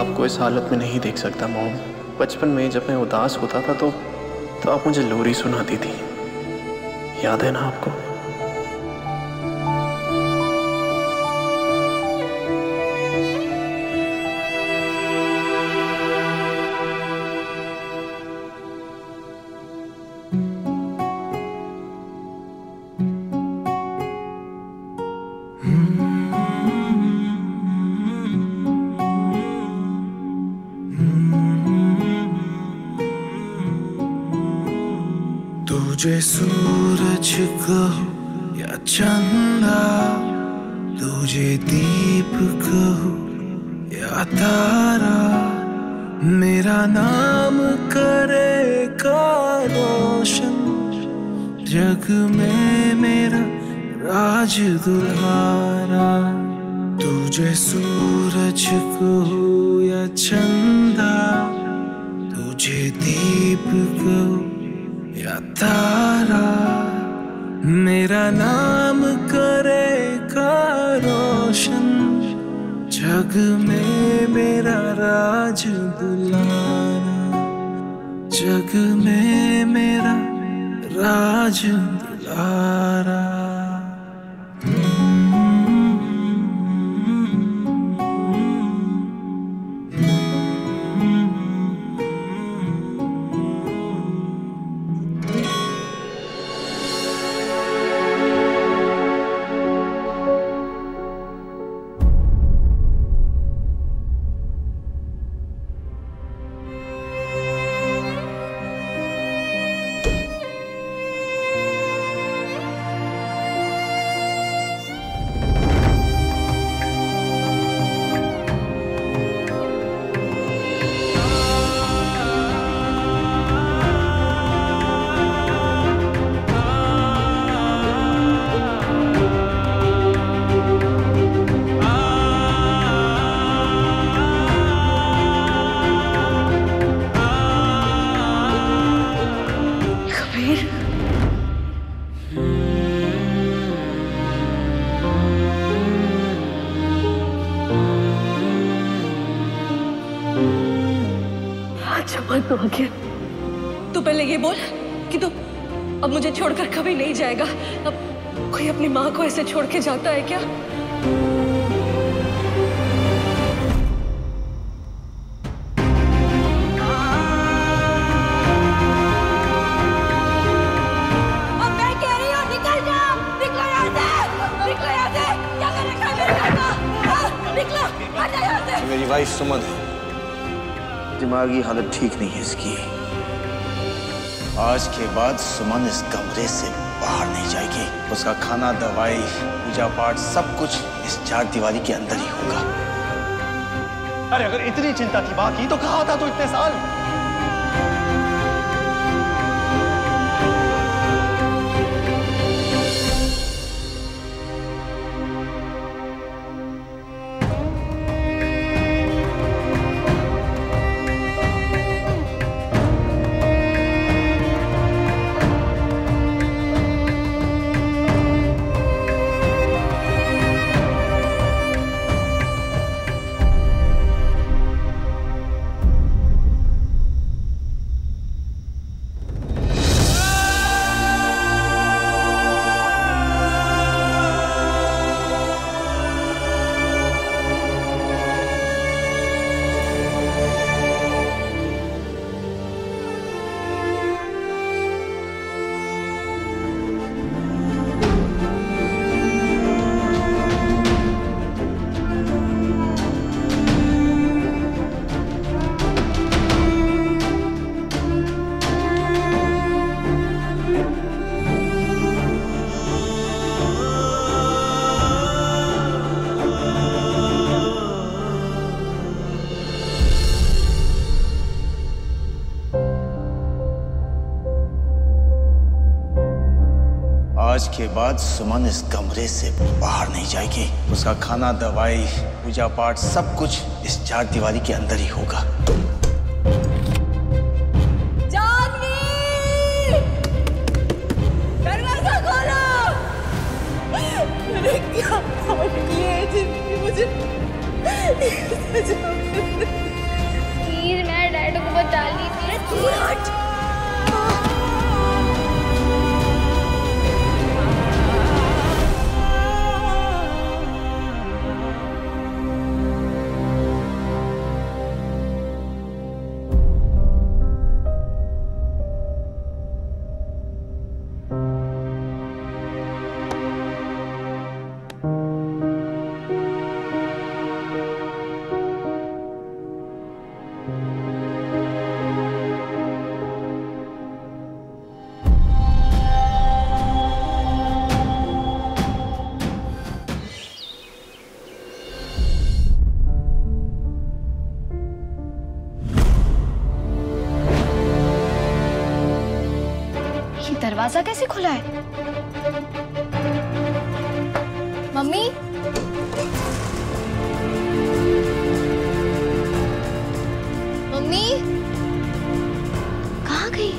आपको इस हालत में नहीं देख सकता मॉम। बचपन में जब मैं उदास होता था तो आप मुझे लोरी सुनाती थी, याद है ना आपको? तुझे सूरज कहूँ या चंदा, तुझे दीप कहूँ या तारा, मेरा नाम करेगा रोशन जग में मेरा राज दुल्हारा। तुझे सूरज कहूँ या चंदा, तुझे दीप कहूँ या तारा, मेरा नाम करेगा रोशन जग में मेरा राज दुलारा, जग में मेरा राज दुलारा। तो आखिर तू पहले ये बोल कि तू अब मुझे छोड़कर कभी नहीं जाएगा। अब कोई अपनी माँ को ऐसे छोड़ के जाता है क्या? अब मैं कह रही हूँ निकल जाओ, निकलो यहाँ से, निकलो यहाँ से, क्या कर रखा है मेरे घर का? निकलो, हट जाओ यहाँ से। मेरी वाइफ सुमन है, दिमागी हालत ठीक नहीं है इसकी। आज के बाद सुमन इस कमरे से बाहर नहीं जाएगी। उसका खाना, दवाई, पूजा पाठ सब कुछ इस चार दीवारी के अंदर ही होगा। अरे अगर इतनी चिंता की बात की तो कहा था तो इतने साल। आज के बाद सुमन इस कमरे से बाहर नहीं जाएगी। उसका खाना, दवाई, पूजा पाठ सब कुछ इस चार दीवारी के अंदर ही होगा। जानवी! दरवाजा खोलो! मैंने क्या पाप किए जिनकी मुझे बता लीजिए। दूर हट। दरवाजा कैसे खुला है? मम्मी, मम्मी कहाँ गई?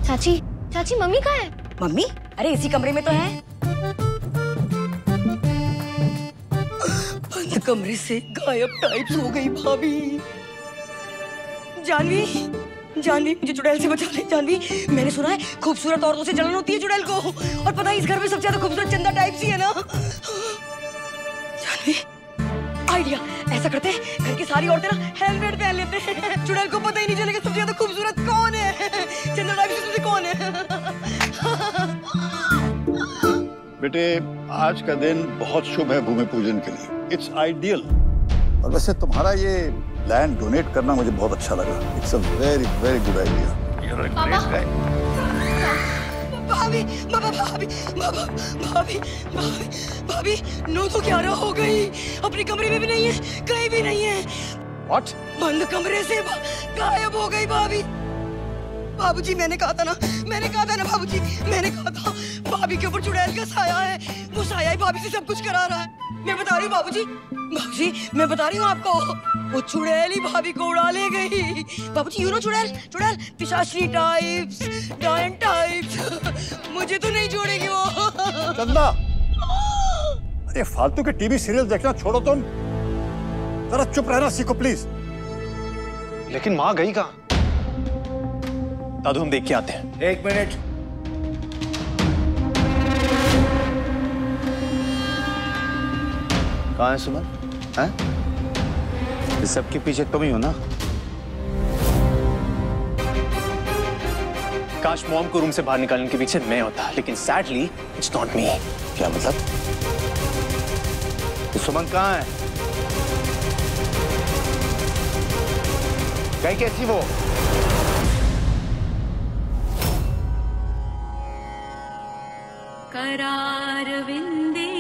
चाची, चाची मम्मी कहाँ है? मम्मी? अरे इसी कमरे में तो है। बंद कमरे से गायब टाइप्स हो गई भाभी। जानवी, जानवी मुझे चुड़ैल से बचा ले। जानवी, मैंने सुना है खूबसूरत औरतों से जलन होती है चुड़ैल को, और पता है इस घर में सबसे ज्यादा खूबसूरत चंदा टाइप सी है ना। जानवी, आइडिया, ऐसा करते हैं घर की सारी औरतें ना हेलमेट पहन लेते हैं, चुड़ैल को पता ही नहीं चलेगा सबसे ज्यादा खूबसूरत कौन है, चंदा टाइप से कौन है। बेटे, आज का दिन बहुत शुभ है भूमि पूजन के लिए। It's ideal. और वैसे तुम्हारा ये लैंड डोनेट करना मुझे बहुत अच्छा लगा। It's a very very good idea. You are a great guy. भाभी, भाभी, भाभी, भाभी, भाभी, नो तो 11 हो गई। अपने कमरे में भी नहीं है, कहीं भी नहीं है। What? बंद कमरे से गायब हो गई भाभी। बाबूजी, मैंने कहा था ना बाबूजी, मैंने कहा था भाभी के ऊपर चुड़ैल का साया है। वो साया ही भाभी से सब कुछ करा रहा है। मैं बता रही हूँ बाबूजी, मैं बता रही हूँ आपको, वो चुड़ैल ही भाभी को उड़ा ले गई। बाबूजी, यू नो चुड़ैल, पिशाचनी टाइप्स, डायन टाइप्स, मुझे तो नहीं छोड़ेगी वो। चंदा, अरे फालतू के टीवी सीरियल देखना छोड़ो तुम, जरा चुप रहना सीखो प्लीज। लेकिन माँ गई कहाँ? दादू, हम देख के आते हैं। एक मिनट। कहाँ है सुमन? हैं? इस सब के पीछे तुम ही हो ना? काश मॉम को रूम से बाहर निकालने के पीछे मैं होता, लेकिन सैडली इट्स नॉट मी। क्या मतलब? तो सुमन कहाँ है? गई कैसी वो? करारविन्दे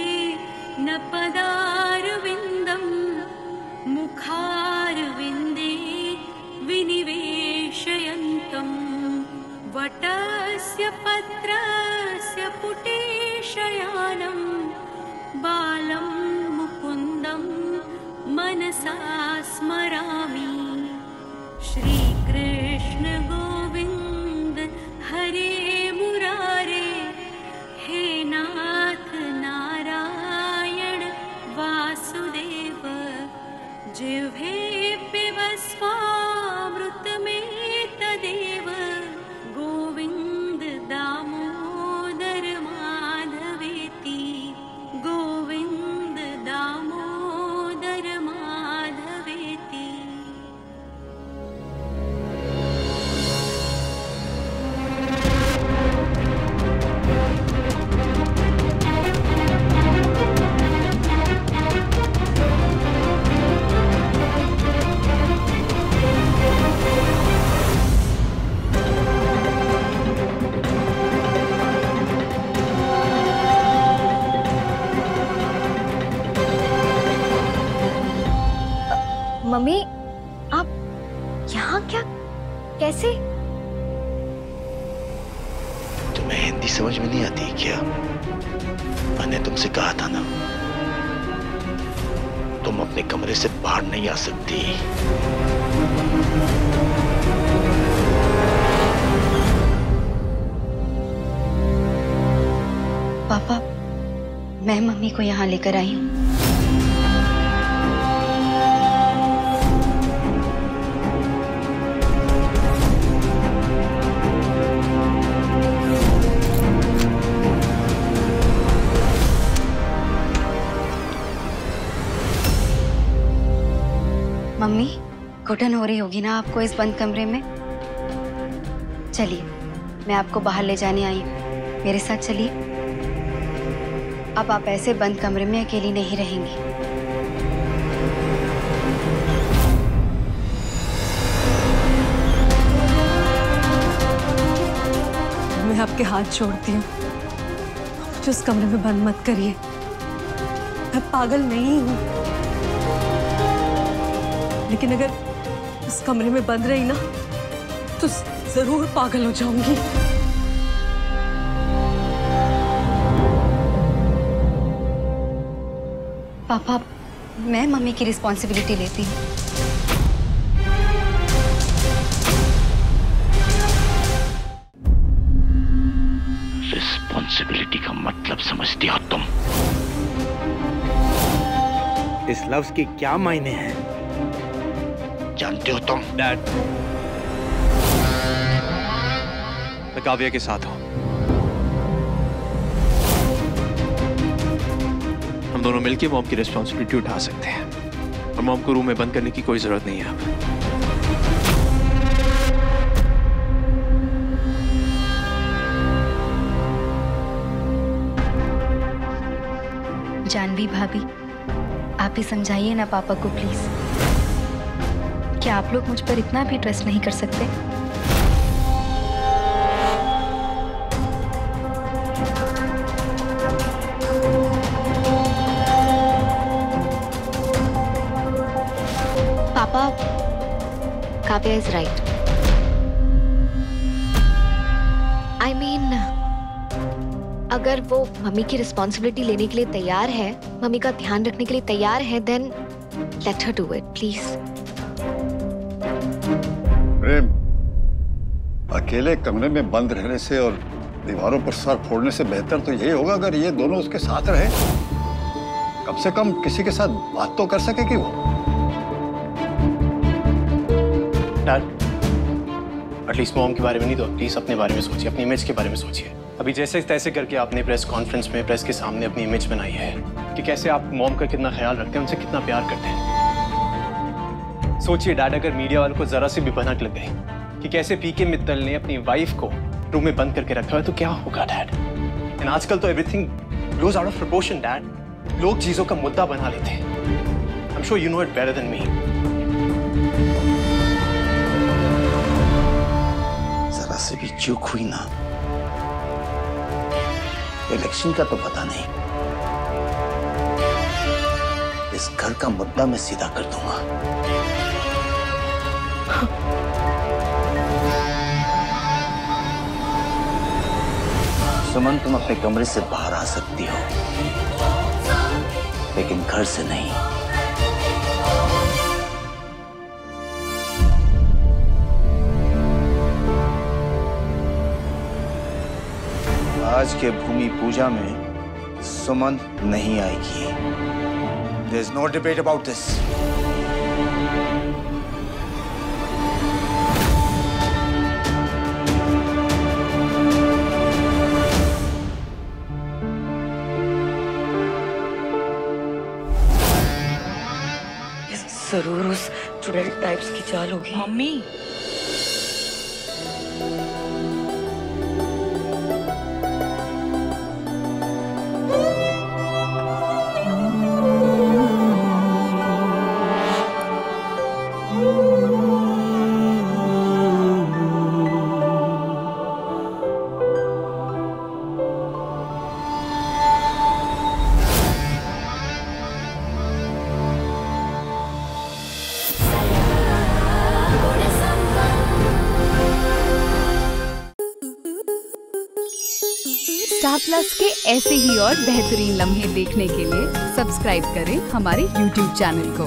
न पदारविन्दं मुखारविन्दे विनिवेशयन्तं वटस्य पत्रस्य पुटे शयानं बालं मुकुन्दं मनसा स्मरामि। श्रीकृष्ण गोविन्द हरे मुरारे, हे नाथ नारायण वासुदेव, जिह्वे पिबस्वामृतमेतदेव, गोविन्द दामोदर माधवेति, गोविन्द दामोदर माधवेति। मम्मी, आप यहाँ क्या, कैसे? तुम्हें हिंदी समझ में नहीं आती क्या? मैंने तुमसे कहा था ना, तुम अपने कमरे से बाहर नहीं आ सकती। पापा, मैं मम्मी को यहाँ लेकर आई हूँ। मम्मी, घुटन हो रही होगी ना आपको इस बंद कमरे में? चलिए, मैं आपको बाहर ले जाने आई हूँ, मेरे साथ चलिए। अब आप ऐसे बंद कमरे में अकेली नहीं रहेंगी। मैं आपके हाथ जोड़ती हूँ, मुझे उस कमरे में बंद मत करिए। मैं पागल नहीं हूँ, लेकिन अगर उस कमरे में बंद रही ना तो जरूर पागल हो जाऊंगी। पापा, मैं मम्मी की रिस्पॉन्सिबिलिटी लेती हूँ। रिस्पॉन्सिबिलिटी का मतलब समझती हो तुम? इस लफ्ज के क्या मायने हैं जानते हो तुम? डैड, मैं काव्या के साथ हूं। हम दोनों मिलकर मॉम की रिस्पॉन्सिबिलिटी उठा सकते हैं और मॉम को रूम में बंद करने की कोई जरूरत नहीं है अब। जानवी भाभी, आप ही समझाइए ना पापा को प्लीज। क्या आप लोग मुझ पर इतना भी ट्रस्ट नहीं कर सकते? पापा, Kavya is right. I mean, अगर वो मम्मी की रिस्पॉन्सिबिलिटी लेने के लिए तैयार है, मम्मी का ध्यान रखने के लिए तैयार है, then let her do it please. Prem, अकेले कमरे में बंद रहने से और दीवारों पर सर फोड़ने से बेहतर तो यही होगा अगर ये दोनों उसके साथ रहे। कम से कम किसी के साथ बात तो कर सकेगी वो। डैड, एटलीस्ट मॉम के बारे में नहीं तो प्लीज अपने बारे में सोचिए, अपनी इमेज के बारे में सोचिए। अभी जैसे तैसे करके आपने प्रेस कॉन्फ्रेंस में प्रेस के सामने अपनी इमेज बनाई है कि कैसे आप मॉम का कितना ख्याल रखते हैं, उनसे कितना प्यार करते हैं। सोचिए डैड, अगर मीडिया वालों को जरा सी भी भनक लग गई कि कैसे पीके मित्तल ने अपनी वाइफ को रूम में बंद करके रखा है तो क्या होगा डैड? एंड आजकल तो everything goes out of proportion dad. लोग चीजों का मुद्दा बना लेते हैं। I am sure you know it better than me. जरा से भी चूक हुई ना, इलेक्शन का तो पता नहीं, इस घर का मुद्दा मैं सीधा कर दूंगा। सुमन, तुम अपने कमरे से बाहर आ सकती हो, लेकिन घर से नहीं। आज के भूमि पूजा में सुमन नहीं आएगी। There is no debate about this. जरूर उस चुड़ैल टाइप्स की चाल होगी। मम्मी, स्टार प्लस के ऐसे ही और बेहतरीन लम्हे देखने के लिए सब्सक्राइब करें हमारे YouTube चैनल को।